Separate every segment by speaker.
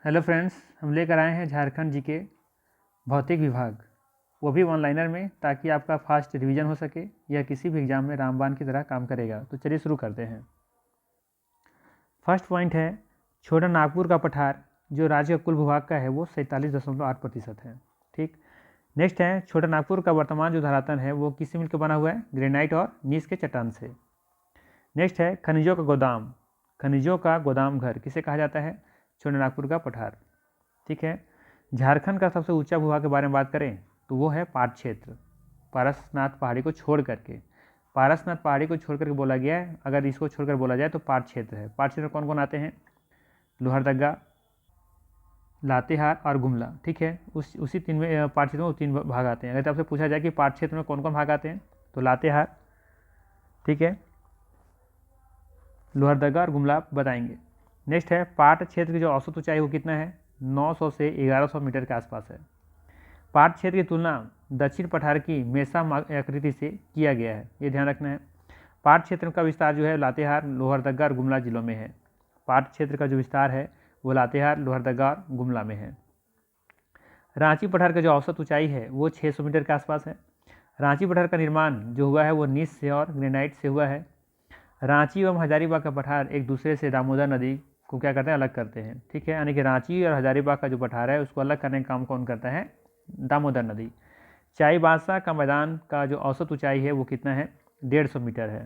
Speaker 1: Hello friends, हम लेकर आए हैं झारखंड जी के भौतिक विभाग, वो भी ऑनलाइनर में, ताकि आपका फास्ट रिवीजन हो सके या किसी भी एग्जाम में रामबाण की तरह काम करेगा। तो चलिए शुरू करते हैं। फर्स्ट पॉइंट है छोटा नागपुर का पठार, जो राज्य का कुल भूभाग का है वो 47.8% है। ठीक। नेक्स्ट है छोटा नागपुर का वर्तमान जो धरातल है वो किस मिल का बना हुआ है? ग्रेनाइट और नीस के चट्टान से। नेक्स्ट है खनिजों का गोदाम, खनिजों का गोदाम घर किसे कहा जाता है? छोटा नागपुर का पठार। ठीक है। झारखंड का सबसे ऊंचा भूभाग के बारे में बात करें तो वो है पाट क्षेत्र, पारसनाथ पहाड़ी को छोड़ करके। पारसनाथ पहाड़ी को छोड़ करके बोला गया है, अगर इसको छोड़कर बोला जाए तो पाट क्षेत्र है। पाट क्षेत्र कौन कौन आते हैं? लोहरदगा, लातेहार और गुमला। ठीक है, उसी तीन में पाट क्षेत्र में तीन भाग आते हैं। अगर आपसे पूछा जाए कि पाट क्षेत्र में कौन कौन भाग आते हैं तो लातेहार, ठीक है, लोहरदगा और गुमला बताएंगे। नेक्स्ट है पाट क्षेत्र की जो औसत ऊंचाई वो कितना है? 900 से 1100 मीटर के आसपास है। पाट क्षेत्र की तुलना दक्षिण पठार की मेसा आकृति से किया गया है, ये ध्यान रखना है। पाट क्षेत्र का विस्तार जो है लातेहार, लोहरदगा और गुमला जिलों में है। पाट क्षेत्र का जो विस्तार है वो लातेहार, लोहरदगा और गुमला में है। रांची पठार का जो औसत ऊंचाई है वो 600 मीटर के आसपास है। रांची पठार का निर्माण जो हुआ है वो नीस से और ग्रेनाइट से हुआ है। रांची एवं हजारीबाग का पठार एक दूसरे से दामोदर नदी को क्या करते हैं? अलग करते हैं। ठीक है, यानी कि रांची और हजारीबाग का जो पठार है उसको अलग करने का काम कौन करता है? दामोदर नदी। चाईबासा का मैदान का जो औसत ऊंचाई है वो कितना है? 150 मीटर है।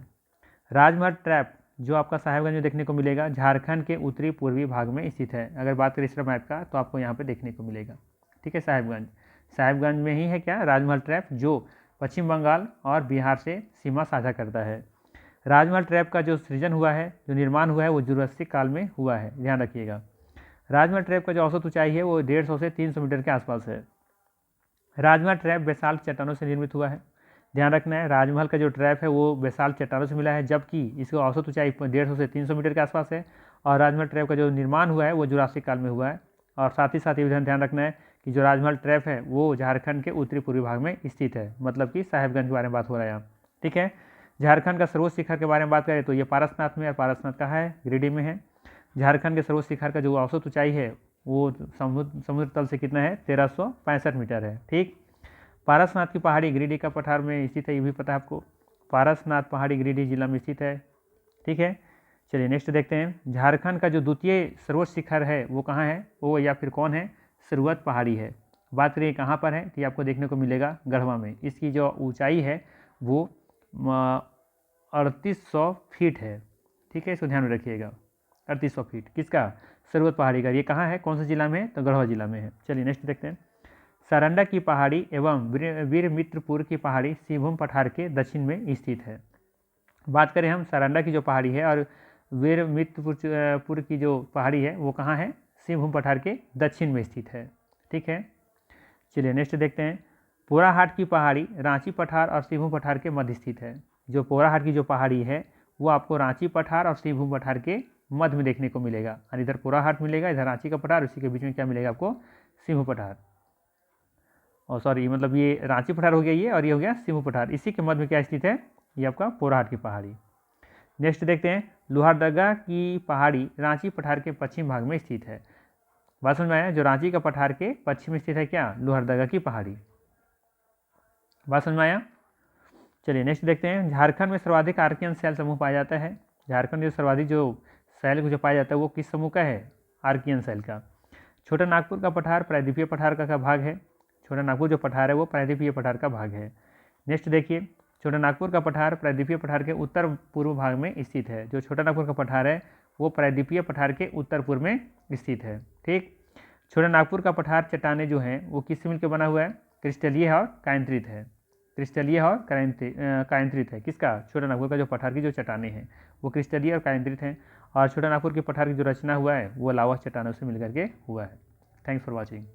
Speaker 1: राजमहल ट्रैप जो आपका साहेबगंज में देखने को मिलेगा, झारखंड के उत्तरी पूर्वी भाग में स्थित है। अगर बात करें इस मैप का तो आपको यहाँ पे देखने को मिलेगा। ठीक है, साहेबगंज में ही है क्या? राजमहल ट्रैप, जो पश्चिम बंगाल और बिहार से सीमा साझा करता है। राजमहल ट्रैप का जो सृजन हुआ है, जो निर्माण हुआ है वो जुरासिक काल में हुआ है, ध्यान रखिएगा। राजमहल ट्रैप का जो औसत ऊंचाई है वो 150 से 300 मीटर के आसपास है। राजमहल ट्रैप बेसाल्ट चट्टानों से निर्मित हुआ है, ध्यान रखना है। राजमहल का जो ट्रैप है वो बेसाल्ट चट्टानों से मिला है, जबकि इसकी औसत ऊंचाई 150 से 300 मीटर के आसपास है। और राजमहल ट्रैप का जो निर्माण हुआ है वो जुरासिक काल में हुआ है। और साथ ही ये ध्यान रखना है कि जो राजमहल ट्रैप है वो झारखंड के उत्तरी पूर्वी भाग में स्थित है, मतलब कि साहेबगंज के बारे में बात हो रहा है यहाँ। ठीक है। झारखंड का सर्वोच्च शिखर के बारे में बात करें तो ये पारसनाथ में, और पारसनाथ कहाँ है? गिरिडीह में है। झारखंड के सर्वोच्च शिखर का जो औसत ऊंचाई है वो समुद्र तल से कितना है? 1365 मीटर है। ठीक। पारसनाथ की पहाड़ी गिरिडीह का पठार में स्थित है, ये भी पता है आपको। पारसनाथ पहाड़ी गिरिडीह जिला में स्थित है। ठीक है, चलिए नेक्स्ट देखते हैं। झारखंड का जो द्वितीय सर्वोच्च शिखर है वो कहाँ है? वो या फिर कौन है? सर्वत पहाड़ी है। बात करिए कहाँ पर है तो ये आपको देखने को मिलेगा गढ़वा में। इसकी जो ऊंचाई है वो 3800 फीट है। ठीक है, इसको ध्यान में रखिएगा। 3800 फीट किसका? सर्वत पहाड़ी का। ये कहाँ है, कौन से जिला में है? तो गढ़वा जिला में है। चलिए नेक्स्ट देखते हैं। सारंडा की पहाड़ी एवं वीरमित्रपुर की पहाड़ी सिंहभूम पठार के दक्षिण में स्थित है। बात करें हम सारंडा की जो पहाड़ी है और वीरमित्रपुर की जो पहाड़ी है वो कहाँ है? सिंहभूम पठार के दक्षिण में स्थित है। ठीक है, चलिए नेक्स्ट देखते हैं। पोराहाट की पहाड़ी रांची पठार और सिंहभूम पठार के मध्य स्थित है। जो पोराहाट की जो पहाड़ी है वो आपको रांची पठार और सिंहभूम पठार के मध्य में देखने को मिलेगा। और इधर पोराहाट मिलेगा, इधर रांची का पठार, उसी के बीच में क्या मिलेगा आपको? सिंहभूम पठार। और सॉरी, मतलब ये रांची पठार हो गया ये, और ये हो गया सिंहभूम पठार। इसी के मध्य में क्या स्थित है? ये आपका पोराहाट की पहाड़ी। नेक्स्ट देखते हैं। लोहरदगा की पहाड़ी रांची पठार के पश्चिम भाग में स्थित है। बात समझ में आया? जो रांची का पठार के पश्चिम में स्थित है क्या? लोहरदगा की पहाड़ी। बात समझ में आया? चलिए नेक्स्ट देखते हैं। झारखंड में सर्वाधिक आर्कियन शैल समूह पाया जाता है। झारखंड में सर्वाधिक जो शैल जो पाया जाता है वो किस समूह का है? आर्कियन शैल का। छोटा नागपुर का पठार प्रायद्वीपीय पठार का भाग है। छोटा नागपुर जो पठार है वो प्रायद्वीपीय पठार का भाग है। नेक्स्ट देखिए। छोटा नागपुर का पठार प्रायद्वीपीय पठार के उत्तर पूर्व भाग में स्थित है। जो छोटा नागपुर का पठार है वो प्रायद्वीपीय पठार के उत्तर पूर्व में स्थित है। ठीक। छोटा नागपुर का पठार चट्टाने जो हैं वो किससे मिलकर बना हुआ है? क्रिस्टलीय और कायंत्रित है। क्रिस्टलीय और कायंत्रित है। किसका? छोटा नागपुर का जो पठार की जो चट्टाने हैं वो क्रिस्टलीय और कायंत्रित हैं। और छोटा नागपुर के पठार की जो रचना हुआ है वो लावा चट्टानों से मिलकर के हुआ है। Thanks for watching.